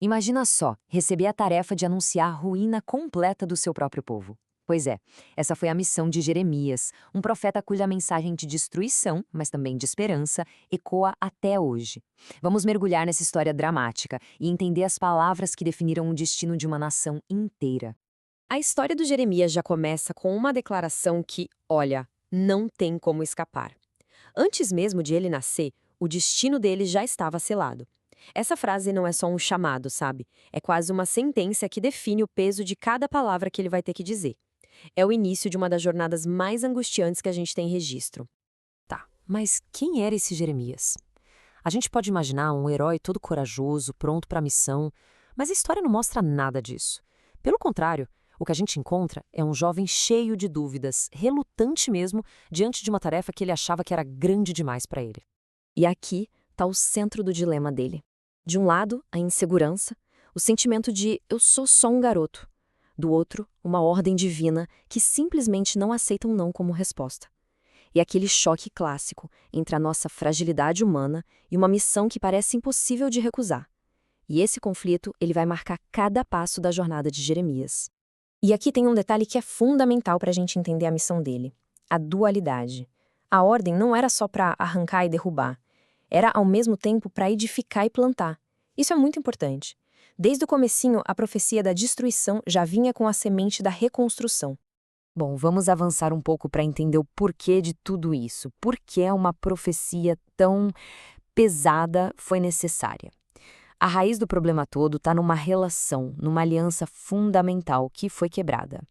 Imagina só, receber a tarefa de anunciar a ruína completa do seu próprio povo. Pois é, essa foi a missão de Jeremias, um profeta cuja mensagem de destruição, mas também de esperança, ecoa até hoje. Vamos mergulhar nessa história dramática e entender as palavras que definiram o destino de uma nação inteira. A história do Jeremias já começa com uma declaração que, olha, não tem como escapar. Antes mesmo de ele nascer, o destino dele já estava selado. Essa frase não é só um chamado, sabe? É quase uma sentença que define o peso de cada palavra que ele vai ter que dizer. É o início de uma das jornadas mais angustiantes que a gente tem registro. Tá, mas quem era esse Jeremias? A gente pode imaginar um herói todo corajoso, pronto para a missão, mas a história não mostra nada disso. Pelo contrário, o que a gente encontra é um jovem cheio de dúvidas, relutante mesmo, diante de uma tarefa que ele achava que era grande demais para ele. E aqui está o centro do dilema dele. De um lado, a insegurança, o sentimento de eu sou só um garoto. Do outro, uma ordem divina que simplesmente não aceita um não como resposta. E aquele choque clássico entre a nossa fragilidade humana e uma missão que parece impossível de recusar. E esse conflito, ele vai marcar cada passo da jornada de Jeremias. E aqui tem um detalhe que é fundamental para a gente entender a missão dele: a dualidade. A ordem não era só para arrancar e derrubar, era ao mesmo tempo para edificar e plantar. Isso é muito importante. Desde o comecinho, a profecia da destruição já vinha com a semente da reconstrução. Bom, vamos avançar um pouco para entender o porquê de tudo isso. Por que uma profecia tão pesada foi necessária? A raiz do problema todo está numa relação, numa aliança fundamental que foi quebrada.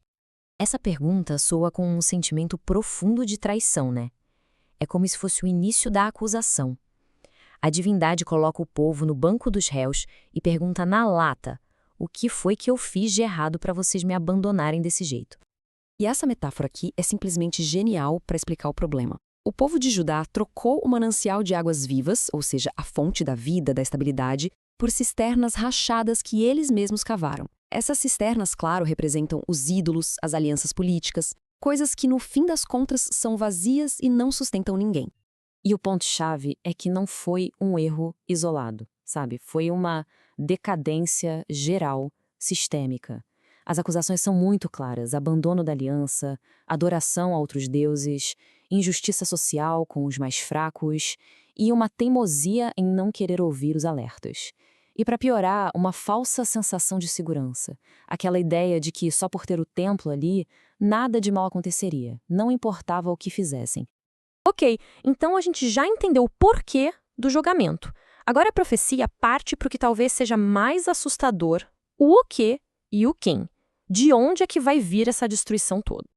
Essa pergunta soa com um sentimento profundo de traição, né? É como se fosse o início da acusação. A divindade coloca o povo no banco dos réus e pergunta na lata: o que foi que eu fiz de errado para vocês me abandonarem desse jeito? E essa metáfora aqui é simplesmente genial para explicar o problema. O povo de Judá trocou o manancial de águas vivas, ou seja, a fonte da vida, da estabilidade, por cisternas rachadas que eles mesmos cavaram. Essas cisternas, claro, representam os ídolos, as alianças políticas, coisas que no fim das contas são vazias e não sustentam ninguém. E o ponto-chave é que não foi um erro isolado, sabe? Foi uma decadência geral, sistêmica. As acusações são muito claras: abandono da aliança, adoração a outros deuses, injustiça social com os mais fracos e uma teimosia em não querer ouvir os alertas. E para piorar, uma falsa sensação de segurança, aquela ideia de que só por ter o templo ali, nada de mal aconteceria, não importava o que fizessem. Ok, então a gente já entendeu o porquê do julgamento. Agora a profecia parte para o que talvez seja mais assustador: o quê e o quem. De onde é que vai vir essa destruição toda?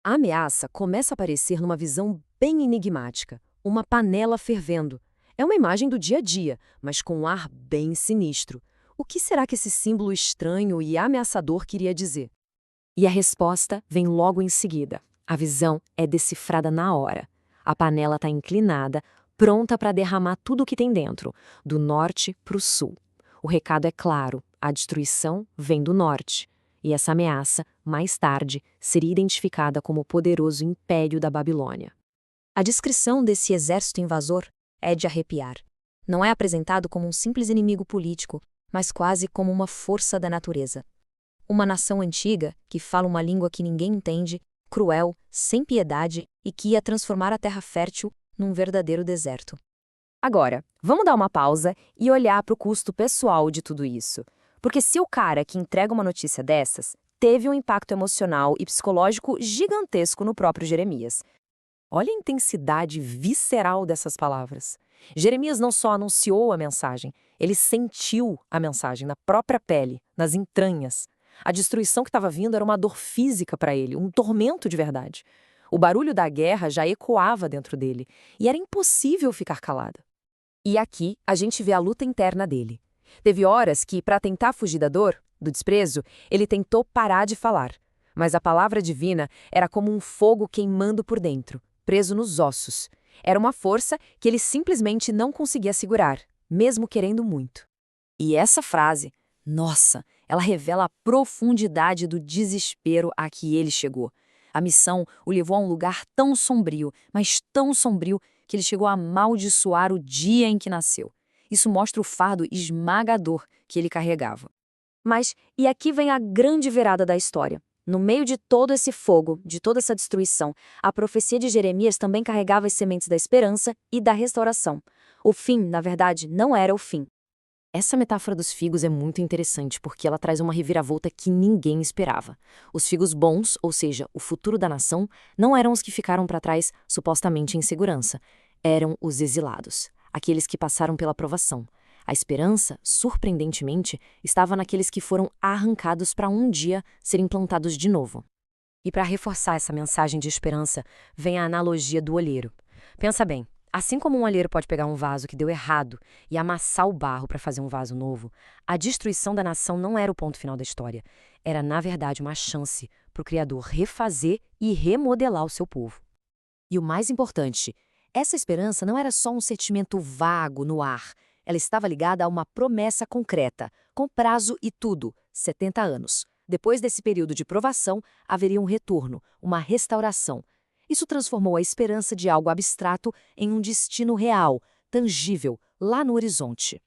A ameaça começa a aparecer numa visão bem enigmática: uma panela fervendo. É uma imagem do dia a dia, mas com um ar bem sinistro. O que será que esse símbolo estranho e ameaçador queria dizer? E a resposta vem logo em seguida. A visão é decifrada na hora. A panela está inclinada, pronta para derramar tudo o que tem dentro, do norte para o sul. O recado é claro: a destruição vem do norte. E essa ameaça, mais tarde, seria identificada como o poderoso Império da Babilônia. A descrição desse exército invasor é de arrepiar. Não é apresentado como um simples inimigo político, mas quase como uma força da natureza. Uma nação antiga, que fala uma língua que ninguém entende, cruel, sem piedade e que ia transformar a terra fértil num verdadeiro deserto. Agora, vamos dar uma pausa e olhar para o custo pessoal de tudo isso. Porque se o cara que entrega uma notícia dessas teve um impacto emocional e psicológico gigantesco no próprio Jeremias. Olha a intensidade visceral dessas palavras. Jeremias não só anunciou a mensagem, ele sentiu a mensagem na própria pele, nas entranhas. A destruição que estava vindo era uma dor física para ele, um tormento de verdade. O barulho da guerra já ecoava dentro dele e era impossível ficar calado. E aqui a gente vê a luta interna dele. Teve horas que, para tentar fugir da dor, do desprezo, ele tentou parar de falar. Mas a palavra divina era como um fogo queimando por dentro, preso nos ossos. Era uma força que ele simplesmente não conseguia segurar, mesmo querendo muito. E essa frase, nossa, ela revela a profundidade do desespero a que ele chegou. A missão o levou a um lugar tão sombrio, mas tão sombrio, que ele chegou a amaldiçoar o dia em que nasceu. Isso mostra o fardo esmagador que ele carregava. Mas, e aqui vem a grande virada da história. No meio de todo esse fogo, de toda essa destruição, a profecia de Jeremias também carregava as sementes da esperança e da restauração. O fim, na verdade, não era o fim. Essa metáfora dos figos é muito interessante porque ela traz uma reviravolta que ninguém esperava. Os figos bons, ou seja, o futuro da nação, não eram os que ficaram para trás supostamente em segurança. Eram os exilados, aqueles que passaram pela provação. A esperança, surpreendentemente, estava naqueles que foram arrancados para um dia serem plantados de novo. E para reforçar essa mensagem de esperança, vem a analogia do olheiro. Pensa bem, assim como um olheiro pode pegar um vaso que deu errado e amassar o barro para fazer um vaso novo, a destruição da nação não era o ponto final da história. Era, na verdade, uma chance para o Criador refazer e remodelar o seu povo. E o mais importante, essa esperança não era só um sentimento vago no ar. Ela estava ligada a uma promessa concreta, com prazo e tudo, 70 anos. Depois desse período de provação, haveria um retorno, uma restauração. Isso transformou a esperança de algo abstrato em um destino real, tangível, lá no horizonte.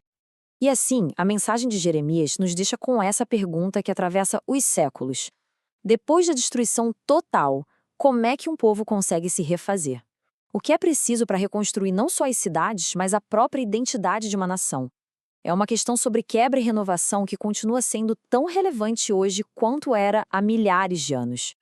E assim, a mensagem de Jeremias nos deixa com essa pergunta que atravessa os séculos. Depois da destruição total, como é que um povo consegue se refazer? O que é preciso para reconstruir não só as cidades, mas a própria identidade de uma nação? É uma questão sobre quebra e renovação que continua sendo tão relevante hoje quanto era há milhares de anos.